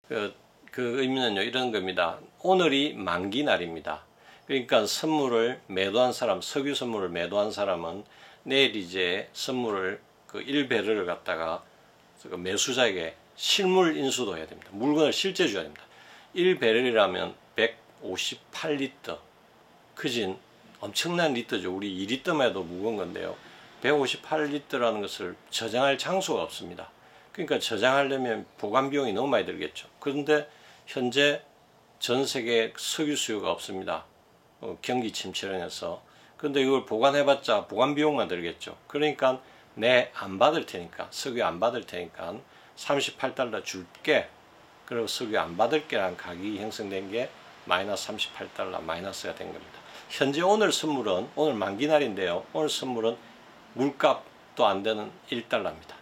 그 의미는요, 이런 겁니다. 오늘이 만기 날입니다. 그러니까 선물을 매도한 사람, 석유 선물을 매도한 사람은 내일 이제 선물을 그 1배럴을 갖다가 매수자에게 실물 인수도 해야 됩니다. 물건을 실제 줘야 됩니다. 1배럴이라면 158리터. 크진 엄청난 리터죠. 우리 2리터만 해도 무거운 건데요. 158리터라는 것을 저장할 장소가 없습니다. 그러니까 저장하려면 보관 비용이 너무 많이 들겠죠. 그런데 현재 전 세계 석유 수요가 없습니다. 경기 침체로 인해서. 그런데 이걸 보관해봤자 보관 비용만 들겠죠. 그러니까 안 받을 테니까, 석유 안 받을 테니까 38달러 줄게. 그리고 석유 안 받을게라는 가격이 형성된 게 마이너스 38달러 마이너스가 된 겁니다. 현재 오늘 선물은, 오늘 만기날인데요. 오늘 선물은 물값도 안 되는 1달러입니다.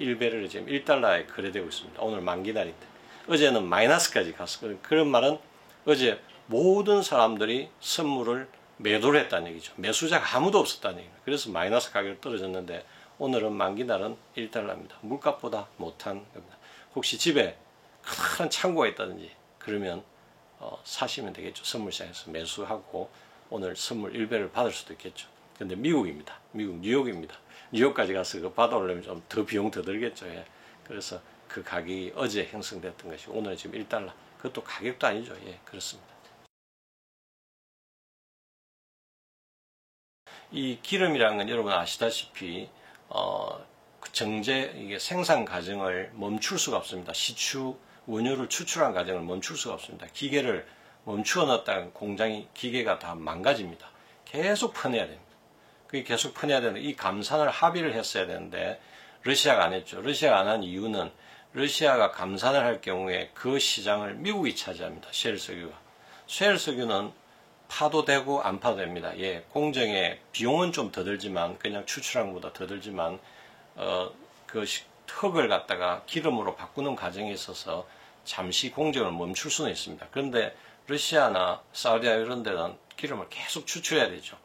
1배럴이 지금 1달러에 거래되고 있습니다. 오늘 만기날인데. 어제는 마이너스까지 갔어요. 그런 말은 어제 모든 사람들이 선물을 매도를 했다는 얘기죠. 매수자가 아무도 없었다는 얘기입니다. 그래서 마이너스 가격이 떨어졌는데 오늘은 만기날은 1달러입니다. 물값보다 못한 겁니다. 혹시 집에 큰 창고가 있다든지 그러면 사시면 되겠죠. 선물시장에서 매수하고 오늘 선물 1배를 받을 수도 있겠죠. 근데 미국입니다. 미국 뉴욕입니다. 뉴욕까지 가서 그거 받아오려면 좀 더 비용 더 들겠죠. 예. 그래서 그 가격이 어제 형성됐던 것이 오늘은 지금 1달러. 그것도 가격도 아니죠. 예, 그렇습니다. 이 기름이라는 건 여러분 아시다시피 이게 생산 과정을 멈출 수가 없습니다. 원유를 추출한 과정을 멈출 수가 없습니다. 기계를 멈추어 놨다는 기계가 다 망가집니다. 계속 퍼내야 됩니다. 그게 계속 퍼내야 되는데 이 감산을 합의를 했어야 되는데 러시아가 안 했죠. 러시아가 안 한 이유는 러시아가 감산을 할 경우에 그 시장을 미국이 차지합니다. 셰일 석유가. 셰일 석유는 파도 되고 안 파도 됩니다. 예, 공정에 비용은 좀 더 들지만 그냥 추출한 것보다 더 들지만 흙을 갖다가 기름으로 바꾸는 과정에 있어서 잠시 공정을 멈출 수는 있습니다. 그런데 러시아나 사우디아라비아 이런 데는 기름을 계속 추출해야 되죠.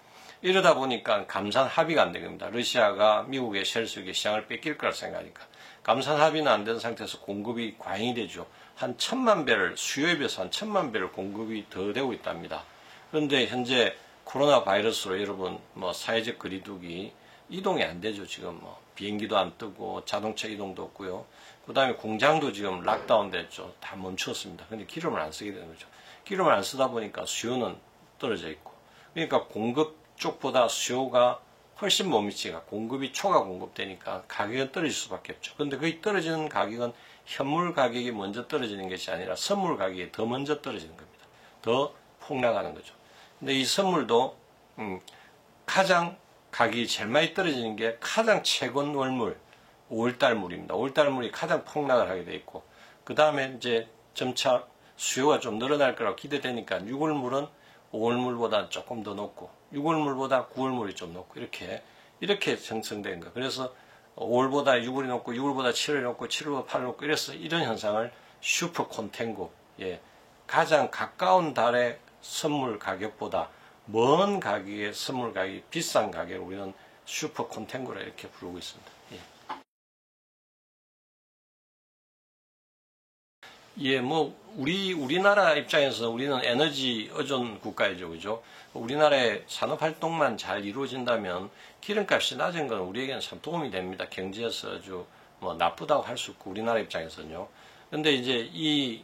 이러다 보니까 감산 합의가 안 됩니다. 러시아가 미국의 셰일 석유 시장을 뺏길 거라 생각하니까. 감산 합의는 안 된 상태에서 공급이 과잉이 되죠. 한 1000만 배를, 수요에 비해서 한 1000만 배를 공급이 더 되고 있답니다. 그런데 현재 코로나 바이러스로 여러분 사회적 거리두기 이동이 안 되죠. 지금 비행기도 안 뜨고 자동차 이동도 없고요. 그 다음에 공장도 지금 락다운 됐죠. 다 멈췄습니다. 근데 기름을 안 쓰게 되는 거죠. 기름을 안 쓰다 보니까 수요는 떨어져 있고. 그러니까 공급 쪽보다 수요가 훨씬 못 미치니까 공급이 초과 공급되니까 가격은 떨어질 수밖에 없죠. 근데 그 떨어지는 가격은 현물 가격이 먼저 떨어지는 것이 아니라 선물 가격이 더 먼저 떨어지는 겁니다. 더 폭락하는 거죠. 근데 이 선물도 가장 가격이 제일 많이 떨어지는 게 가장 최근 월물 5월달 물입니다. 5월달 물이 가장 폭락을 하게 돼 있고 그 다음에 이제 점차 수요가 좀 늘어날 거라고 기대되니까 6월 물은 5월 물보다 조금 더 높고 6월 물보다 9월 물이 좀 높고 이렇게 형성된 거. 그래서 5월보다 6월이 높고 6월보다 7월이 높고 7월보다 8월이 높고 이래서 이런 현상을 슈퍼 콘탱고, 예, 가장 가까운 달의 선물 가격보다 먼 가격의 선물 가격이 비싼 가격을 우리는 슈퍼 콘탱고라 이렇게 부르고 있습니다. 예. 예, 우리나라 입장에서 우리는 에너지 의존 국가이죠, 그죠? 우리나라의 산업활동만 잘 이루어진다면 기름값이 낮은 건 우리에게는 참 도움이 됩니다. 경제에서 아주 나쁘다고 할 수 없고, 우리나라 입장에서는요. 근데 이제 이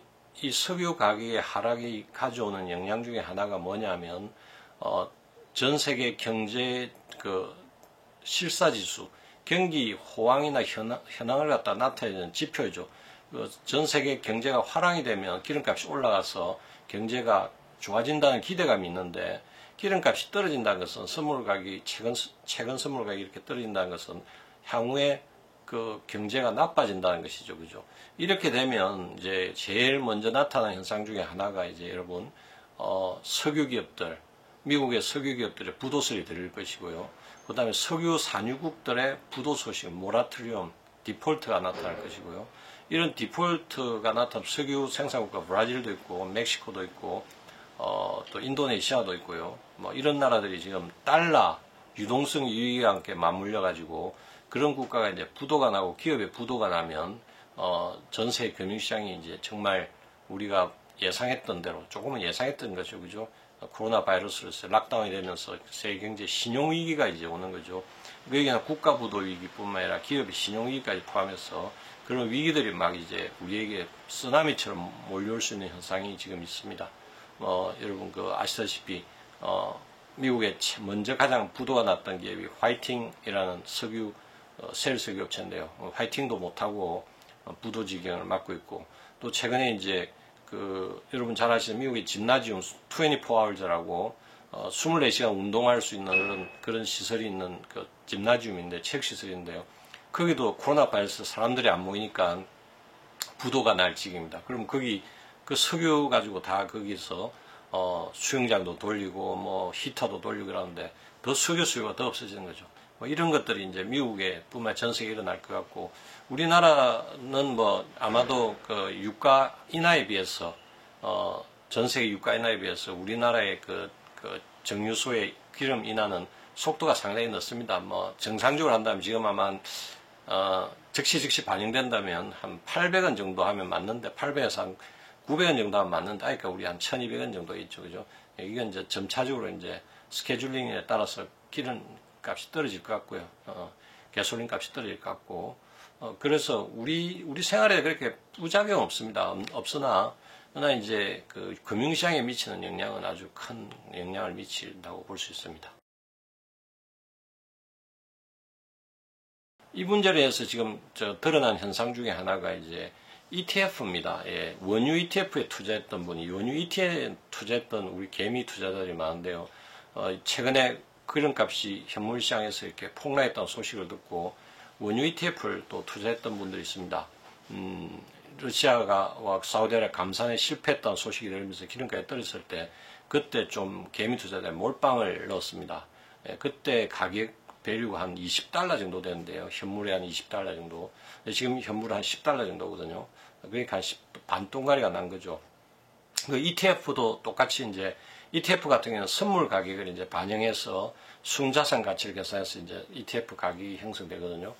석유 가격의 하락이 가져오는 영향 중에 하나가 뭐냐면, 전 세계 경제 실사지수, 경기 호황이나 현황을 갖다 나타내는 지표죠. 전 세계 경제가 화랑이 되면 기름값이 올라가서 경제가 좋아진다는 기대감이 있는데 기름값이 떨어진다는 것은 선물 가격이 최근 선물 가격이 이렇게 떨어진다는 것은 향후에 그 경제가 나빠진다는 것이죠, 그죠? 이렇게 되면 이제 제일 먼저 나타나는 현상 중에 하나가 이제 여러분 석유 기업들, 미국의 석유 기업들의 부도설이 들릴 것이고요. 그 다음에 석유 산유국들의 부도 소식, 모라토리엄, 디폴트가 나타날 것이고요. 이런 디폴트가 나타나면 석유 생산국가 브라질도 있고 멕시코도 있고 또 인도네시아도 있고요. 이런 나라들이 지금 달러 유동성 유익과 함께 맞물려 가지고 그런 국가가 이제 부도가 나고 기업의 부도가 나면 전 세계 금융시장이 이제 정말 우리가 예상했던 대로 조금은 예상했던 거죠, 그죠? 코로나 바이러스로서 락다운이 되면서 세계 경제 신용위기가 이제 오는 거죠. 그게 국가부도 위기뿐만 아니라 기업의 신용위기까지 포함해서 그런 위기들이 막 이제 우리에게 쓰나미처럼 몰려올 수 있는 현상이 지금 있습니다. 여러분 아시다시피 미국에 먼저 가장 부도가 났던 기업이 화이팅이라는 셀 석유 업체인데요. 화이팅도 못하고 부도 지경을 맞고 있고, 또 최근에 이제 여러분 잘 아시는 미국의 짐나지움 24hours라고 24시간 운동할 수 있는 그런 시설이 있는 짐나지움인데, 체육 시설인데요. 거기도 코로나 바이러스 사람들이 안 모이니까 부도가 날 지경입니다. 그럼 거기 석유 가지고 다 거기서 수영장도 돌리고 뭐 히터도 돌리고 그러는데 더 석유 수요가 더 없어지는 거죠. 이런 것들이 이제 미국에 뿐만 전 세계에 일어날 것 같고, 우리나라는 아마도 유가 인하에 비해서 전 세계 유가 인하에 비해서 우리나라의 정유소의 기름 인하는 속도가 상당히 늦습니다. 정상적으로 한다면 지금 아마 즉시 반영된다면 한 800원 정도 하면 맞는데, 800에서 한 900원 정도 하면 맞는데, 그러니까 우리 한 1200원 정도 있죠, 그죠? 이건 이제 점차적으로 이제 스케줄링에 따라서 기름 값이 떨어질 것 같고요. 가솔린 값이 떨어질 것 같고, 그래서 우리 생활에 그렇게 부작용 없습니다. 없으나, 그러나 이제 금융시장에 미치는 영향은 아주 큰 영향을 미친다고 볼 수 있습니다. 이 문제로 해서 지금 드러난 현상 중에 하나가 이제 ETF입니다. 예, 원유 ETF에 투자했던 분이, 원유 ETF에 투자했던 우리 개미 투자자들이 많은데요. 최근에 그런 값이 현물 시장에서 이렇게 폭락했다는 소식을 듣고 원유 ETF를 또 투자했던 분들이 있습니다. 러시아와 사우디아라비아 감산에 실패했다는 소식이 들리면서 기름값이 떨어졌을 때, 그때 좀 개미 투자자에 몰빵을 넣었습니다. 예, 그때 가격 밸류가 한 $20 정도 되는데요. 현물에 한 $20 정도. 지금 현물은 한 $10 정도거든요. 그러니까 한 반동가리가 난 거죠. ETF도 똑같이 이제 ETF 같은 경우는 선물 가격을 이제 반영해서 순자산 가치를 계산해서 이제 ETF 가격이 형성되거든요.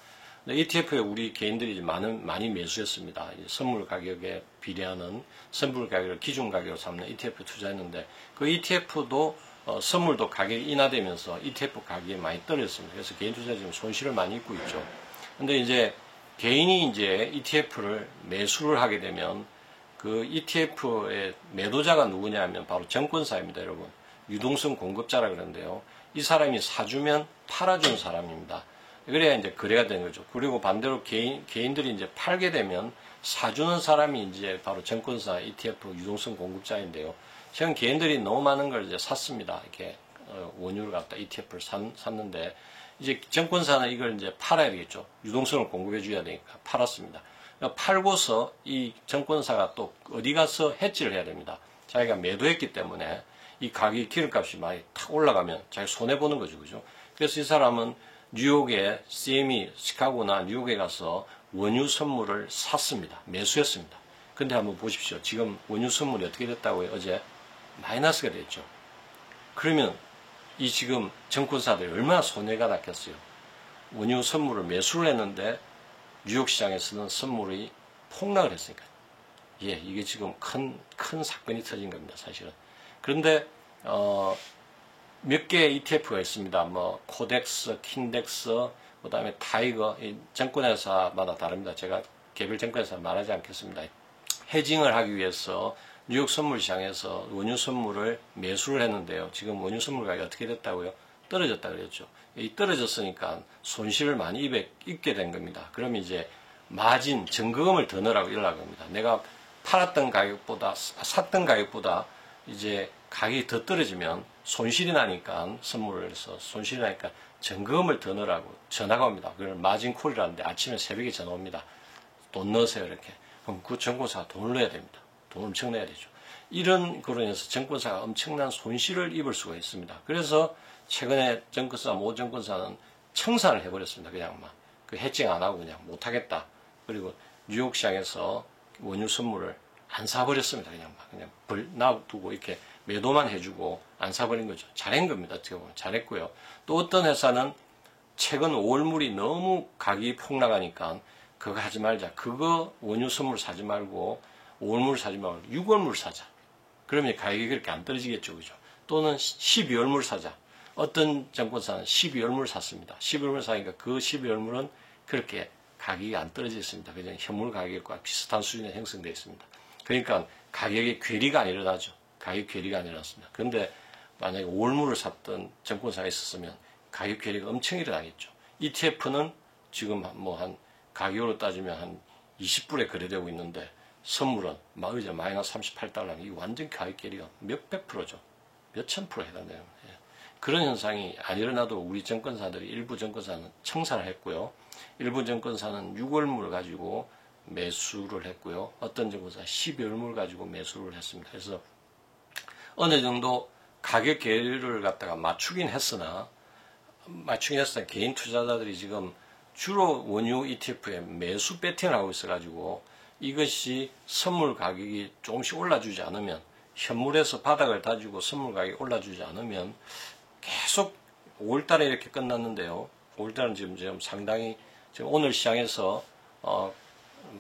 근데 ETF에 우리 개인들이 많이 매수했습니다. 선물 가격에 비례하는 선물 가격을 기준 가격으로 삼는 ETF 투자했는데, 그 ETF도 선물도 가격이 인하되면서 ETF 가격이 많이 떨어졌습니다. 그래서 개인 투자 지금 손실을 많이 입고 있죠. 근데 이제 개인이 이제 ETF를 매수를 하게 되면 그 ETF의 매도자가 누구냐 하면 바로 증권사입니다, 여러분. 유동성 공급자라 그러는데요. 이 사람이 사주면 팔아준 사람입니다. 그래야 이제 거래가 되는 거죠. 그리고 반대로 개인들이 이제 팔게 되면 사주는 사람이 이제 바로 증권사 ETF 유동성 공급자인데요. 지금 개인들이 너무 많은 걸 이제 샀습니다. 이렇게 원유를 갖다 ETF를 샀는데, 이제 증권사는 이걸 이제 팔아야 되겠죠. 유동성을 공급해 줘야 되니까 팔았습니다. 팔고서 이 증권사가 또 어디 가서 해지를 해야 됩니다. 자기가 매도했기 때문에 이 가격 기름값이 많이 탁 올라가면 자기 손해 보는 거죠, 그죠? 그래서 이 사람은 뉴욕에 CME 시카고나 뉴욕에 가서 원유 선물을 샀습니다. 매수했습니다. 근데 한번 보십시오. 지금 원유 선물이 어떻게 됐다고요? 어제 마이너스가 됐죠. 그러면 이 지금 증권사들이 얼마나 손해가 났겠어요. 원유 선물을 매수를 했는데 뉴욕 시장에서는 선물이 폭락을 했으니까. 예, 이게 지금 큰 사건이 터진 겁니다, 사실은. 그런데 몇 개의 ETF가 있습니다. 코덱스, 킨덱스, 그 다음에 타이거, 이 증권회사마다 다릅니다. 제가 개별 증권회사 말하지 않겠습니다. 헤징을 하기 위해서 뉴욕 선물 시장에서 원유 선물을 매수를 했는데요. 지금 원유 선물 가격이 어떻게 됐다고요? 떨어졌다 그랬죠. 이 떨어졌으니까 손실을 많이 입게 된 겁니다. 그럼 이제 마진, 증거금을 더 넣으라고 연락을 합니다. 내가 팔았던 가격보다, 샀던 가격보다 이제 가격이 더 떨어지면 손실이 나니까, 선물을 해서 손실이 나니까 증거금을 더 넣으라고 전화가 옵니다. 그걸 마진 콜이라는데 아침에 새벽에 전화 옵니다. 돈 넣으세요, 이렇게. 그럼 그 증권사가 돈을 내야 됩니다. 돈 엄청 내야 되죠. 이런 거로 인해서 증권사가 엄청난 손실을 입을 수가 있습니다. 그래서 최근에 증권사, 모 증권사는 청산을 해버렸습니다. 그냥 해칭 안 하고 그냥 못하겠다. 그리고 뉴욕 시장에서 원유 선물을 안 사버렸습니다. 그냥 놔두고 이렇게 매도만 해주고 안 사버린 거죠. 잘한 겁니다. 어떻게 보면 잘했고요. 또 어떤 회사는 최근 5월물이 너무 가격이 폭락하니까 그거 하지 말자. 그거 원유 선물 사지 말고 5월물 사지 말고 6월물 사자. 그러면 가격이 그렇게 안 떨어지겠죠. 그죠? 또는 12월물 사자. 어떤 정권사는 12월물 샀습니다. 12월물 사니까 그 12월물은 그렇게 가격이 안 떨어져 있습니다. 그냥 현물 가격과 비슷한 수준에 형성되어 있습니다. 그러니까 가격의 괴리가 안 일어나죠. 가격 괴리가 안 일어났습니다. 그런데 만약에 5월물을 샀던 정권사가 있었으면 가격 괴리가 엄청 일어나겠죠. ETF는 지금 뭐 한 가격으로 따지면 한 20불에 거래되고 있는데 선물은 이제 마이너스 38달러. 이 완전 가격 괴리가 몇백 프로죠. 몇천 프로 해당돼요. 예. 그런 현상이 안 일어나도 우리 정권사들이 일부 정권사는 청산을 했고요. 일부 정권사는 6월물을 가지고 매수를 했고요. 어떤 정권사 12월물 가지고 매수를 했습니다. 그래서 어느 정도 가격 괴리를 갖다가 맞추긴 했으나 개인 투자자들이 지금 주로 원유 ETF에 매수 배팅을 하고 있어가지고 이것이 선물 가격이 조금씩 올라주지 않으면 현물에서 바닥을 다지고 선물 가격이 올라주지 않으면 계속 5월달에 이렇게 끝났는데요. 5월달은 지금 상당히 지금 오늘 시장에서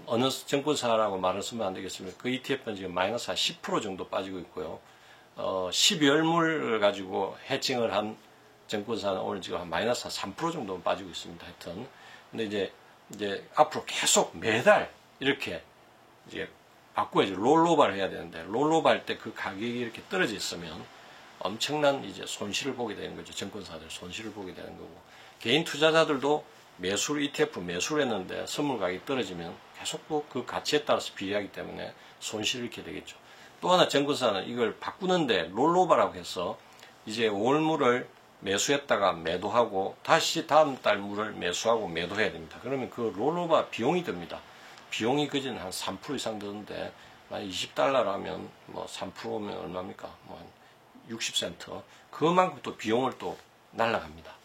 어느 정권사라고 말을 쓰면 안 되겠습니다. 그 ETF는 지금 마이너스 한 10% 정도 빠지고 있고요. 12월물을 가지고 해칭을 한 정권사는 오늘 지금 한 마이너스 한 3% 정도 빠지고 있습니다. 하여튼. 근데 이제 앞으로 계속 매달 이렇게 이제 바꿔야죠. 롤오버를 해야 되는데, 롤오버 할 때 그 가격이 이렇게 떨어져 있으면 엄청난 이제 손실을 보게 되는 거죠. 정권사들 손실을 보게 되는 거고. 개인 투자자들도 ETF 매수를 했는데 선물 가격이 떨어지면 계속 그 가치에 따라서 비례하기 때문에 손실을 잃게 되겠죠. 또 하나 정권사는 이걸 바꾸는데 롤오버라고 해서 이제 5월물을 매수했다가 매도하고 다시 다음 달 물을 매수하고 매도해야 됩니다. 그러면 그 롤오버 비용이 듭니다. 비용이 그지는 한 3% 이상 드는데 만약 20달러라면 뭐 3%면 얼마입니까? 뭐 한 60센트. 그만큼 또 비용을 또 날라갑니다.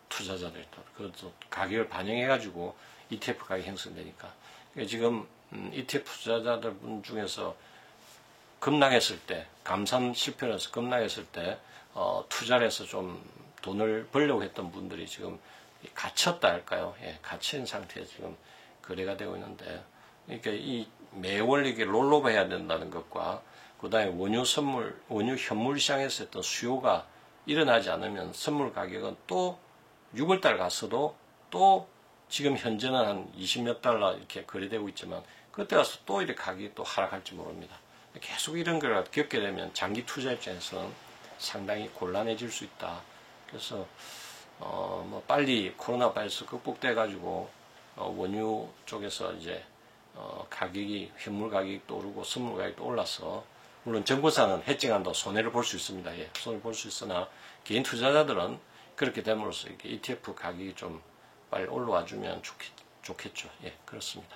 투자자들이 또 그것도 가격을 반영해가지고 ETF 가격이 형성되니까. 그러니까 지금 ETF 투자자들 분 중에서 급락했을 때, 감산 실패를 해서 급락했을 때 투자를 해서 좀 돈을 벌려고 했던 분들이 지금 갇혔다 할까요? 예, 갇힌 상태에 지금 거래가 되고 있는데, 그러니까 이 매월 이게 롤오버 해야 된다는 것과 그 다음에 원유 현물 시장에서 했던 수요가 일어나지 않으면 선물 가격은 또 6월달 가서도 또 지금 현재는 한 20몇 달러 이렇게 거래되고 있지만 그때 가서 또 이렇게 가격이 또 하락할지 모릅니다. 계속 이런 걸 겪게 되면 장기 투자 입장에서는 상당히 곤란해질 수 있다. 그래서 뭐 빨리 코로나 바이러스 극복돼 가지고 원유 쪽에서 이제 가격이 현물 가격이 또 오르고 선물 가격이 또 올라서 물론 정권사는 해칭한다고 손해를 볼 수 있습니다. 예, 손해를 볼 수 있으나 개인 투자자들은 그렇게 됨으로써 이렇게 ETF 가격이 좀 빨리 올라와 주면 좋겠죠. 예, 그렇습니다.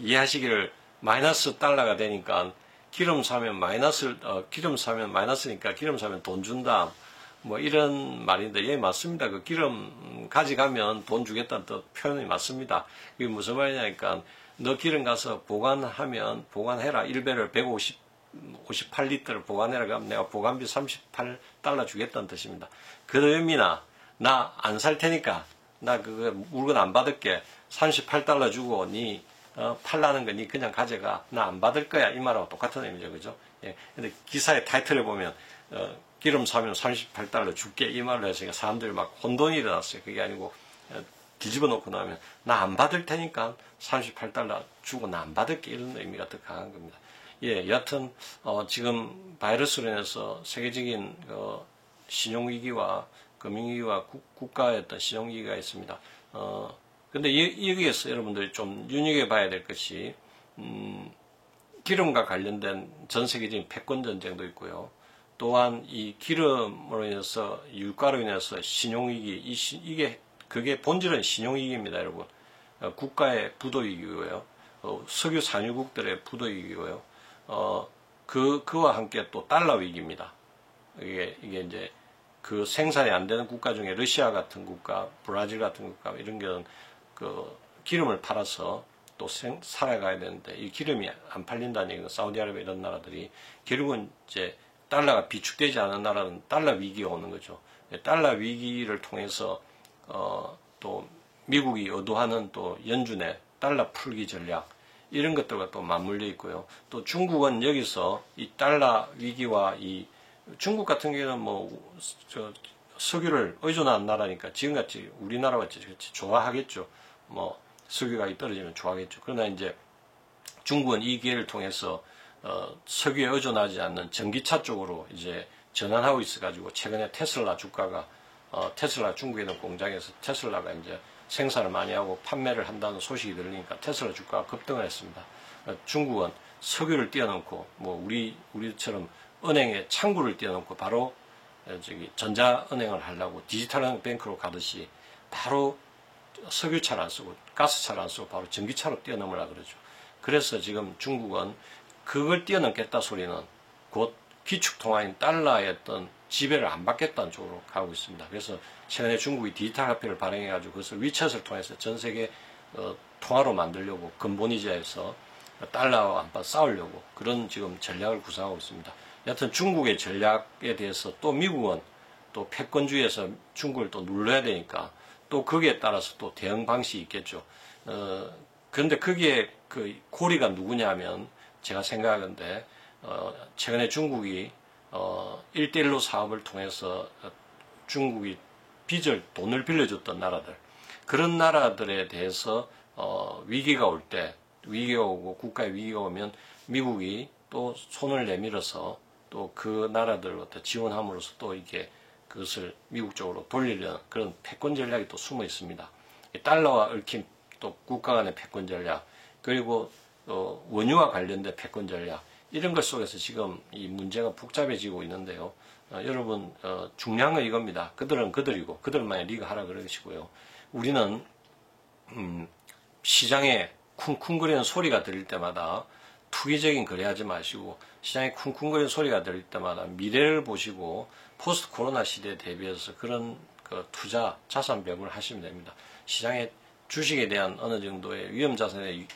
이해하시기를 마이너스 달러가 되니까 기름 사면 마이너스니까 기름 사면 돈 준다. 뭐 이런 말인데 예 맞습니다. 그 기름 가져가면 돈 주겠다는 뜻 표현이 맞습니다. 이게 무슨 말이냐니까 너 기름 가서 보관해라 1배럴 158리터를 보관해라 그러면 내가 보관비 38달러 주겠다는 뜻입니다. 그 의미나 나 안 살 테니까 나 그거 물건 안 받을게 38달러 주고 니 팔라는 거 니 그냥 가져가 나 안 받을 거야 이 말하고 똑같은 의미죠. 그죠? 예. 근데 기사의 타이틀에 보면 기름 사면 38달러 줄게 이 말을 했으니까 사람들이 막 혼돈이 일어났어요. 그게 아니고 뒤집어 놓고 나면 나 안 받을 테니까 38달러 주고 나 안 받을게 이런 의미가 더 강한 겁니다. 예, 여하튼 지금 바이러스로 인해서 세계적인 신용위기와 금융위기와 국가의 어떤 신용위기가 있습니다. 근데 여기에서 여러분들이 좀 눈여겨봐야 될 것이 기름과 관련된 전 세계적인 패권 전쟁도 있고요. 또한 이 기름으로 인해서 유가로 인해서 신용위기 그게 본질은 신용위기입니다, 여러분. 국가의 부도위기고요. 석유 산유국들의 부도위기고요. 그와 함께 또 달러 위기입니다. 이게 이제 그 생산이 안 되는 국가 중에 러시아 같은 국가, 브라질 같은 국가 이런 게는 그 기름을 팔아서 또 살아가야 되는데 이 기름이 안 팔린다는 얘기는 사우디아라비아 이런 나라들이 결국은 이제 달러가 비축되지 않은 나라는 달러 위기가 오는 거죠. 달러 위기를 통해서 또 미국이 의도하는 또 연준의 달러 풀기 전략 이런 것들과 또 맞물려 있고요. 또 중국은 여기서 이 달러 위기와 이 중국 같은 경우는 뭐 석유를 의존하는 나라니까 지금같이 우리나라 같이 좋아하겠죠. 뭐 석유 가격이 떨어지면 좋아하겠죠. 그러나 이제 중국은 이 기회를 통해서 석유에 의존하지 않는 전기차 쪽으로 이제 전환하고 있어가지고 최근에 테슬라 주가가 테슬라 중국에 있는 공장에서 테슬라가 이제 생산을 많이 하고 판매를 한다는 소식이 들리니까 테슬라 주가가 급등을 했습니다. 중국은 석유를 띄워놓고 뭐 우리처럼 은행에 창구를 띄워놓고 바로 저기 전자은행을 하려고 디지털 뱅크로 가듯이 바로 석유차를 안 쓰고 가스차를 안 쓰고 바로 전기차로 뛰어넘으려고 그러죠. 그래서 지금 중국은 그걸 뛰어넘겠다 소리는 곧 기축통화인 달러의 어떤 지배를 안 받겠다는 쪽으로 가고 있습니다. 그래서 최근에 중국이 디지털 화폐를 발행해가지고 그것을 위챗을 통해서 전 세계 통화로 만들려고 근본이자에서 달러와 안팎 싸우려고 그런 지금 전략을 구상하고 있습니다. 여하튼 중국의 전략에 대해서 또 미국은 또 패권주의에서 중국을 또 눌러야 되니까 또 거기에 따라서 또 대응 방식이 있겠죠. 그런데 거기에 그 고리가 누구냐 하면 제가 생각하건데 최근에 중국이 1대1로 사업을 통해서 중국이 돈을 빌려줬던 나라들 그런 나라들에 대해서 위기가 올 때 위기가 오고 국가에 위기가 오면 미국이 또 손을 내밀어서 또 그 나라들로부터 지원함으로써 또 이게 그것을 미국 쪽으로 돌리려는 그런 패권 전략이 또 숨어 있습니다. 달러와 얽힌 또 국가 간의 패권 전략 그리고 원유와 관련된 패권 전략 이런 것 속에서 지금 이 문제가 복잡해지고 있는데요. 여러분 중요한 건 이겁니다. 그들은 그들이고 그들만의 리그 하라 그러시고요. 우리는 시장에 쿵쿵거리는 소리가 들릴 때마다 투기적인 거래하지 마시고 시장에 쿵쿵거리는 소리가 들릴 때마다 미래를 보시고 포스트 코로나 시대에 대비해서 그런 투자 자산 배분을 하시면 됩니다. 시장에 주식에 대한 어느 정도의 위험 자산의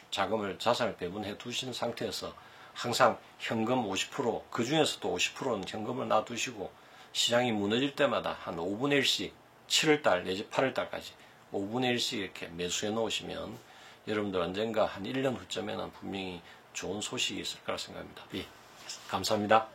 자산을 배분해 두신 상태에서 항상 현금 50%, 그 중에서도 50%는 현금을 놔두시고 시장이 무너질 때마다 한 5분의 1씩 7월달 내지 8월달까지 5분의 1씩 이렇게 매수해 놓으시면 여러분들 언젠가 한 1년 후쯤에는 분명히 좋은 소식이 있을 거라 생각합니다. 예, 감사합니다.